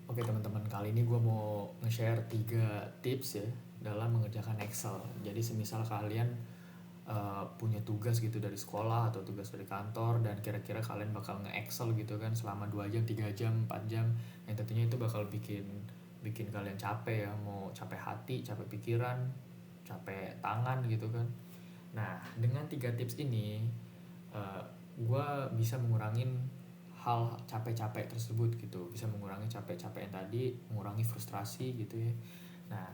Oke teman-teman, kali ini gue mau nge-share 3 tips ya dalam mengerjakan Excel. Jadi semisal kalian punya tugas gitu dari sekolah atau tugas dari kantor dan kira-kira kalian bakal nge-Excel gitu kan selama 2 jam, 3 jam, 4 jam, yang tentunya itu bakal bikin bikin kalian capek ya, mau capek hati, capek pikiran, capek tangan gitu kan. Nah, dengan 3 tips ini uh, gue bisa mengurangin hal capek-capek tersebut gitu, bisa mengurangi capek-capek yang tadi, mengurangi frustrasi gitu ya. Nah,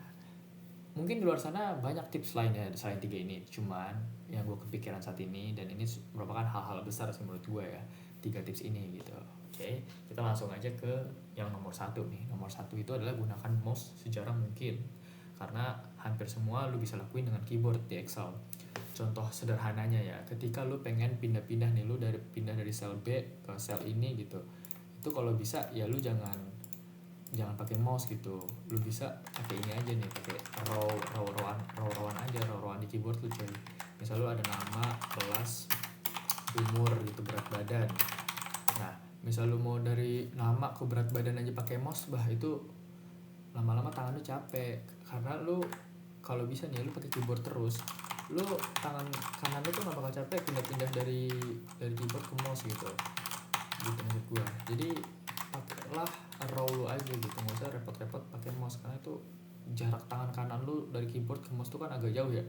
mungkin di luar sana banyak tips lainnya selain 3 ini, cuman yang gue kepikiran saat ini dan ini merupakan hal-hal besar sih menurut gue ya, 3 tips ini gitu. Oke, kita langsung aja ke yang nomor 1 nih. Nomor 1 itu adalah gunakan mouse sejarah mungkin, karena hampir semua lu bisa lakuin dengan keyboard di Excel. Contoh sederhananya ya, ketika lu pengen pindah-pindah nih, lu pindah dari sel B ke sel ini gitu, itu kalau bisa ya lu jangan jangan pakai mouse gitu, lu bisa pakai ini aja nih, pakai rowan aja, rowan di keyboard lu coy. Misal lu ada nama, kelas, umur gitu, berat badan. Nah, misal lu mau dari nama ke berat badan aja pakai mouse, bah itu lama-lama tangan lu capek, karena lu kalau bisa nih lu pakai keyboard terus, lu tangan kanan lu tuh gak bakal capek pindah-pindah dari keyboard ke mouse gitu menurut gua. Jadi pakailah row lu aja gitu, nggak usah repot-repot pakai mouse, karena itu jarak tangan kanan lu dari keyboard ke mouse tuh kan agak jauh ya,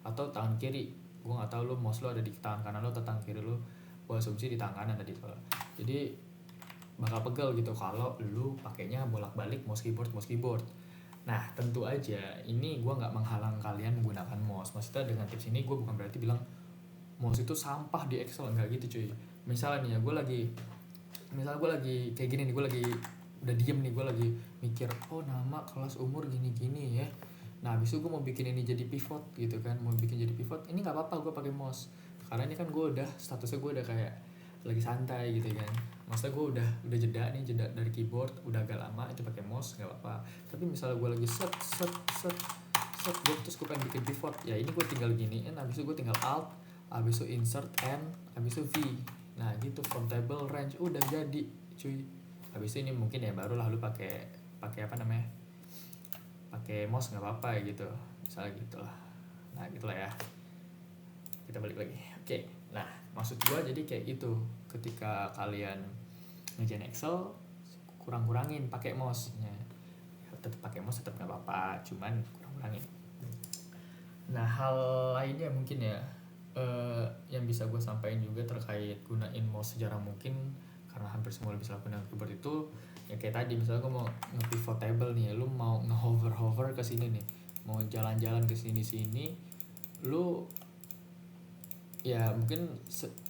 atau tangan kiri. Gua nggak tahu lu mouse lu ada di tangan kanan lu atau tangan kiri lu, gua asumsi di tangan kanan tadi soalnya. Jadi bakal pegel gitu kalau lu pakainya bolak-balik mouse keyboard. Nah, tentu aja ini gue nggak menghalang kalian menggunakan mouse. Maksudnya dengan tips ini gue bukan berarti bilang mouse itu sampah di Excel, nggak gitu cuy. Misalnya nih ya, gue lagi kayak gini nih, gue lagi udah diem nih, gue lagi mikir, oh nama, kelas, umur, gini-gini ya. Nah, habis itu gue mau bikin ini jadi pivot gitu kan, mau bikin jadi pivot, ini nggak apa-apa gue pakai mouse, karena ini kan gue udah statusnya, gue udah kayak lagi santai gitu kan. Maksudnya gue udah jeda dari keyboard, udah agak lama itu pakai mouse nggak apa-apa. Tapi misalnya gue lagi set set set set gue terus gue pengen bikin pivot, ya ini gue tinggal giniin, habis itu gue tinggal alt, habis itu insert N, habis itu V. Nah gitu, from table range udah jadi cuy. Habis itu ini mungkin ya barulah lu pakai pakai apa namanya, pakai mouse nggak apa-apa ya gitu, misalnya gitulah. Nah gitulah ya, kita balik lagi. Oke, nah maksud gua jadi kayak gitu, ketika kalian ngerjain Excel, kurang-kurangin pakai mouse nya. Tetap pakai mouse tetap nggak apa-apa, cuman kurang-kurangin. Nah hal lainnya mungkin ya, yang bisa gue sampaikan juga terkait gunain mouse sejarah mungkin, karena hampir semua bisa lakukan dengan keyboard itu ya. Kayak tadi misalnya gue mau nge-pivot table nih, lu mau nge-hover ke sini nih, mau jalan-jalan ke sini-sini, lu ya mungkin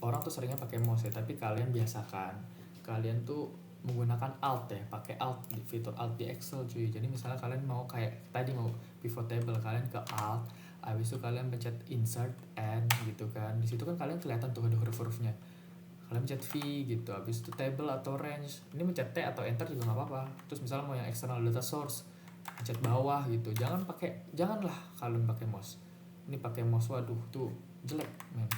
orang tuh seringnya pakai mouse ya, tapi kalian biasakan kalian tuh menggunakan alt ya, pakai alt, di fitur alt di Excel cuy. Jadi misalnya kalian mau kayak tadi mau pivot table, kalian ke alt, habis itu kalian pencet insert N gitu kan, di situ kan kalian kelihatan tuh ada huruf-hurufnya, kalian pencet V gitu, habis itu table atau range, ini pencet T atau enter juga nggak apa-apa. Terus misalnya mau yang external data source, pencet bawah gitu. Janganlah kalian pakai mouse, ini pakai mouse waduh tuh jelek men.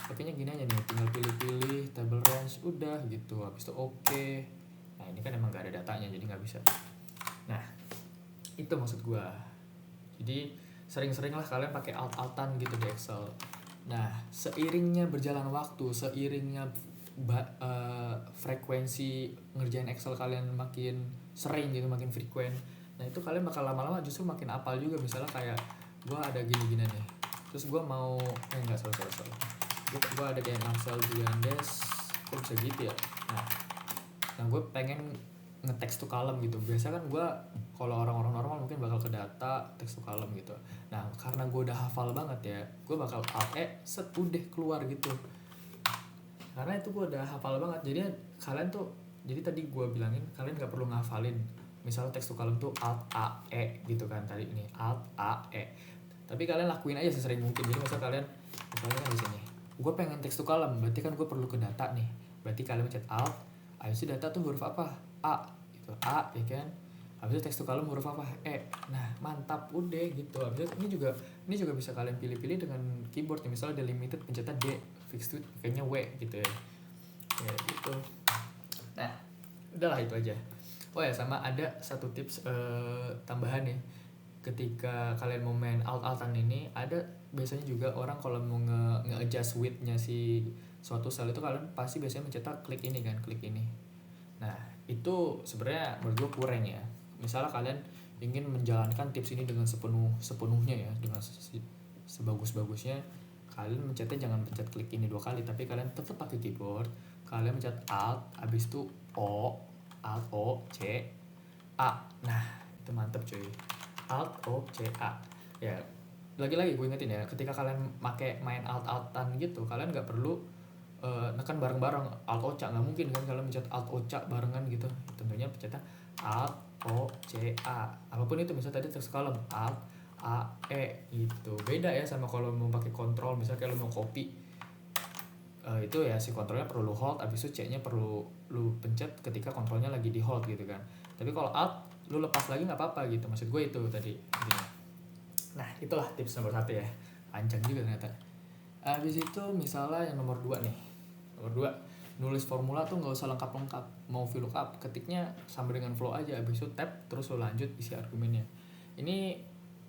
Pakainya gini aja nih, tinggal pilih-pilih table range udah gitu, habis itu oke. Nah ini kan emang gak ada datanya jadi nggak bisa. Nah itu maksud gua, jadi sering-seringlah kalian pakai alt-altan gitu di Excel. Nah seiringnya berjalan waktu, seiringnya frekuensi ngerjain Excel kalian makin sering gitu, makin frekuen, nah itu kalian bakal lama-lama justru makin apal juga. Misalnya kayak gue ada gini-gini nih, terus gue mau enggak, sorry, gue ada kayak Marcel Diandes, kok bisa gitu ya. Nah gue pengen nge-text to column gitu. Biasa kan gue, kalau orang-orang normal mungkin bakal ke data, text to column gitu. Nah karena gue udah hafal banget ya, gue bakal alt set udah keluar gitu, karena itu gue udah hafal banget. Jadi kalian tuh, jadi tadi gue bilangin kalian nggak perlu ngafalin. Misalnya text to column tuh alt A E gitu kan, tadi ini alt A E, tapi kalian lakuin aja sesering mungkin. Jadi misalnya kalian di sini, gue pengen text to column, berarti kan gue perlu ke data nih, berarti kalian pencet alt, habis itu data tuh huruf apa, A gitu, A ya kan, habis itu text to column huruf apa, E. Nah mantap udah gitu. Habis itu ini juga bisa kalian pilih-pilih dengan keyboard nih. Misalnya delimited pencetnya D, fixed width pakainya W gitu ya, ya gitu. Nah udahlah itu aja. Oh ya, sama ada satu tips tambahan nih. Ketika kalian mau main alt-altan ini, ada biasanya juga orang kalau mau nge-adjust width-nya si suatu sel itu, kalian pasti biasanya mencetak klik ini kan, klik ini. Nah, itu sebenarnya menurut gue kurang ya. Misalnya kalian ingin menjalankan tips ini dengan sepenuhnya ya, dengan sebagus-bagusnya, kalian mencetnya jangan pencet klik ini 2 kali, tapi kalian tetap pakai keyboard. Kalian mencet alt, habis itu alt O C A. Nah, itu mantep cuy. Alt O C A. Ya, lagi-lagi gue ingetin ya, ketika kalian main alt-altan gitu, kalian nggak perlu nekan bareng-bareng alt O C A. Nggak mungkin kan kalian mencet alt O C A barengan gitu. Tentunya pencetnya alt O C A. Apapun itu, misalnya tadi text column alt A E gitu. Beda ya sama kalau mau pakai kontrol, misalnya kalau mau copy itu ya si kontrolnya perlu hold, abis itu C nya perlu lu pencet ketika kontrolnya lagi di hold gitu kan. Tapi kalau alt lu lepas lagi nggak apa-apa gitu, maksud gue itu tadi intinya. Nah, itulah tips nomor 1 ya, panjang juga ternyata. Abis itu misalnya yang nomor 2 nih. Nomor 2, nulis formula tuh nggak usah lengkap-lengkap. Mau VLOOKUP, ketiknya sama dengan flow aja, abis itu tab terus lu lanjut isi argumennya. Ini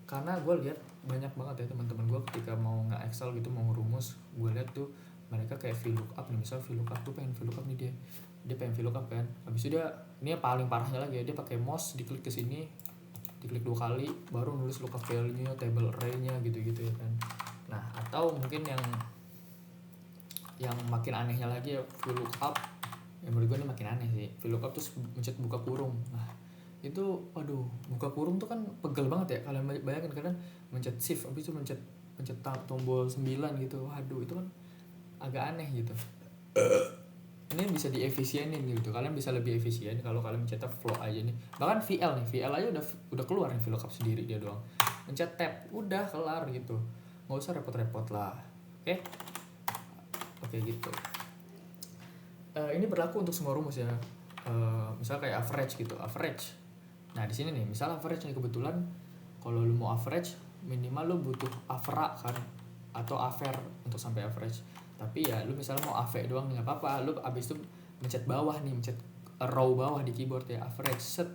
karena gue lihat banyak banget ya teman-teman gue ketika mau nge-excel gitu, mau ngerumus, gue lihat tuh mereka kayak VLOOKUP nih. Misal VLOOKUP tuh pengen VLOOKUP nih, dia pengen VLOOKUP kan, habis itu dia, ini yang paling parahnya lagi ya, dia pakai mouse diklik ke sini, diklik 2 kali baru nulis lookup value-nya, table array-nya gitu-gitu ya kan. Nah, atau mungkin yang makin anehnya lagi ya, VLOOKUP. Ya menurut gue ini makin aneh sih. VLOOKUP terus mencet buka kurung. Nah, itu aduh, buka kurung tuh kan pegel banget ya. Kalian bayangin, kalian mencet shift habis itu mencet tombol 9 gitu. Waduh, itu kan agak aneh gitu. Ini bisa diefisienin gitu. Kalian bisa lebih efisien kalau kalian mencet flow aja nih. Bahkan VL aja udah keluar nih VLOOKUP sendiri dia doang. Mencet tab udah kelar gitu. Nggak usah repot-repot lah. Oke gitu. Ini berlaku untuk semua rumus ya. Misal kayak average gitu, average. Nah, di sini nih, misal average nih, kebetulan kalau lu mau average minimal lu butuh avera kan, atau aver untuk sampai average. Tapi ya lu misalnya mau ave doang nggak apa-apa, lu abis itu mencet bawah nih, mencet row bawah di keyboard ya, average, set,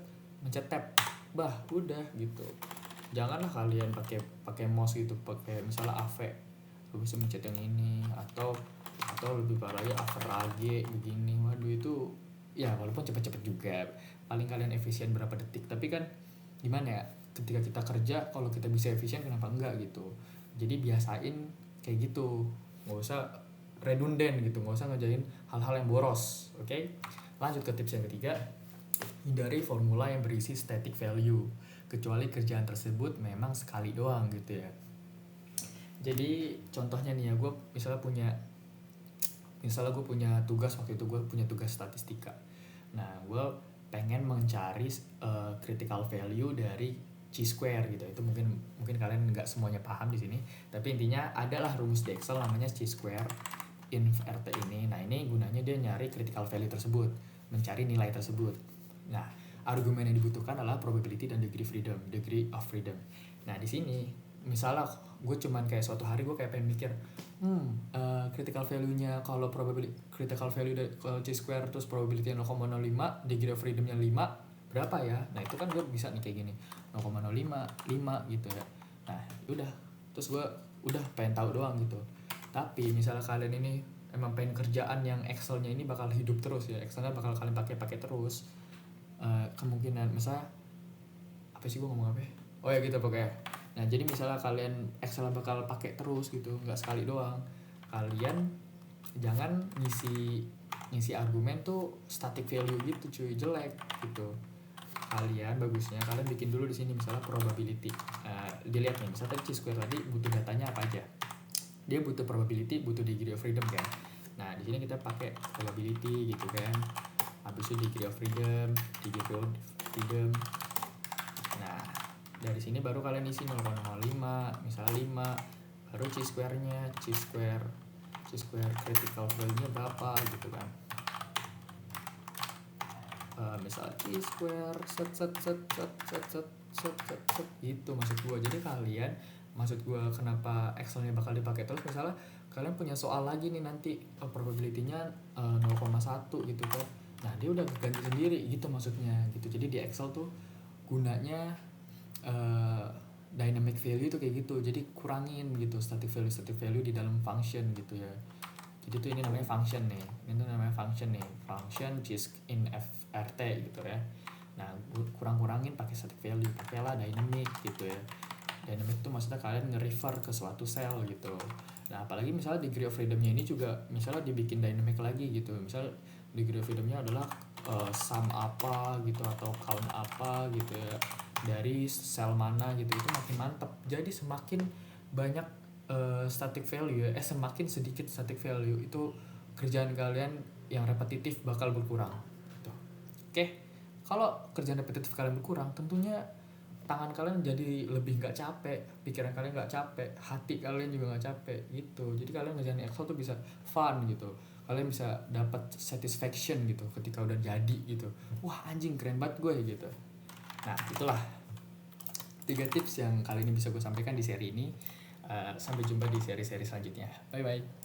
mencet tab, udah gitu. Janganlah kalian pakai mouse gitu, pakai misalnya ave, lu bisa mencet yang ini, atau lebih parah lagi average begini. Waduh, itu ya walaupun cepet-cepet juga, paling kalian efisien berapa detik, tapi kan gimana ya, ketika kita kerja kalau kita bisa efisien kenapa enggak gitu. Jadi biasain kayak gitu, nggak usah redundant gitu, nggak usah ngerjain hal-hal yang boros. Oke? Lanjut ke tips yang ketiga, hindari formula yang berisi static value kecuali kerjaan tersebut memang sekali doang gitu ya. Jadi contohnya nih ya, gue misalnya gue punya tugas, waktu itu gue punya tugas statistika. Nah, gue pengen mencari critical value dari chi-square gitu. Itu mungkin kalian nggak semuanya paham di sini, tapi intinya adalah rumus di Excel namanya chi-square inv RT ini. Nah, ini gunanya dia nyari critical value tersebut, mencari nilai tersebut. Nah, argumen yang dibutuhkan adalah probability dan degree of freedom. Nah, di sini misalnya gue cuman kayak suatu hari gue kayak pengen mikir, critical value-nya kalau critical value dari chi-square terus probability 0,05, degree of freedom-nya 5, berapa ya? Nah, itu kan gue bisa nih kayak gini, 0,05, 5 gitu ya. Nah, udah, terus gue udah pengen tahu doang gitu. Tapi misalnya kalian ini emang pengen kerjaan yang Excel-nya ini bakal hidup terus ya, Excel-nya bakal kalian pakai terus, kemungkinan misalnya apa sih, gue ngomong apa ya? Oh ya gitu pokoknya. Nah, jadi misalnya kalian Excel bakal pakai terus gitu, nggak sekali doang. Kalian jangan ngisi argumen tuh static value gitu cuy, jelek gitu. Kalian bagusnya kalian bikin dulu di sini misalnya probability. Dilihat nih, misalnya tadi chi-square tadi butuh datanya apa aja. Dia butuh probability, butuh degree of freedom kan. Nah, di sini kita pakai probability gitu kan. Habis itu degree of freedom. Nah, dari sini baru kalian isi 0,05, misalnya 5, baru chi-square-nya, chi-square critical value-nya berapa gitu kan. Misalnya chi-square set gitu maksud gue. Jadi maksud gue kenapa Excel-nya bakal dipakai terus, misalnya kalian punya soal lagi nih nanti probability-nya 0,1 gitu kan. Nah dia udah ganti sendiri gitu maksudnya gitu. Jadi di Excel tuh gunanya eh, dynamic value itu kayak gitu. Jadi kurangin gitu static value di dalam function gitu ya. Jadi tuh ini namanya function nih. Ini tuh namanya function nih. Function just in FRT gitu ya. Nah, kurang-kurangin pakai static value, pakailah dynamic gitu ya. Dynamic tuh maksudnya kalian nge-refer ke suatu cell gitu. Nah, apalagi misalnya degree of freedom-nya ini juga misalnya dibikin dynamic lagi gitu. Misal degree of freedom-nya adalah sum apa gitu atau count apa gitu ya dari cell mana gitu, itu makin mantep. Jadi semakin banyak static value semakin sedikit static value itu kerjaan kalian yang repetitif bakal berkurang gitu. Oke, kalau kerjaan repetitif kalian berkurang tentunya tangan kalian jadi lebih nggak capek, pikiran kalian nggak capek, hati kalian juga nggak capek gitu. Jadi kalian ngerjain Excel tuh bisa fun gitu, kalian bisa dapat satisfaction gitu ketika udah jadi gitu. Wah anjing keren banget gue gitu. Nah itulah 3 tips yang kali ini bisa gue sampaikan di seri ini. Sampai jumpa di seri-seri selanjutnya. Bye bye.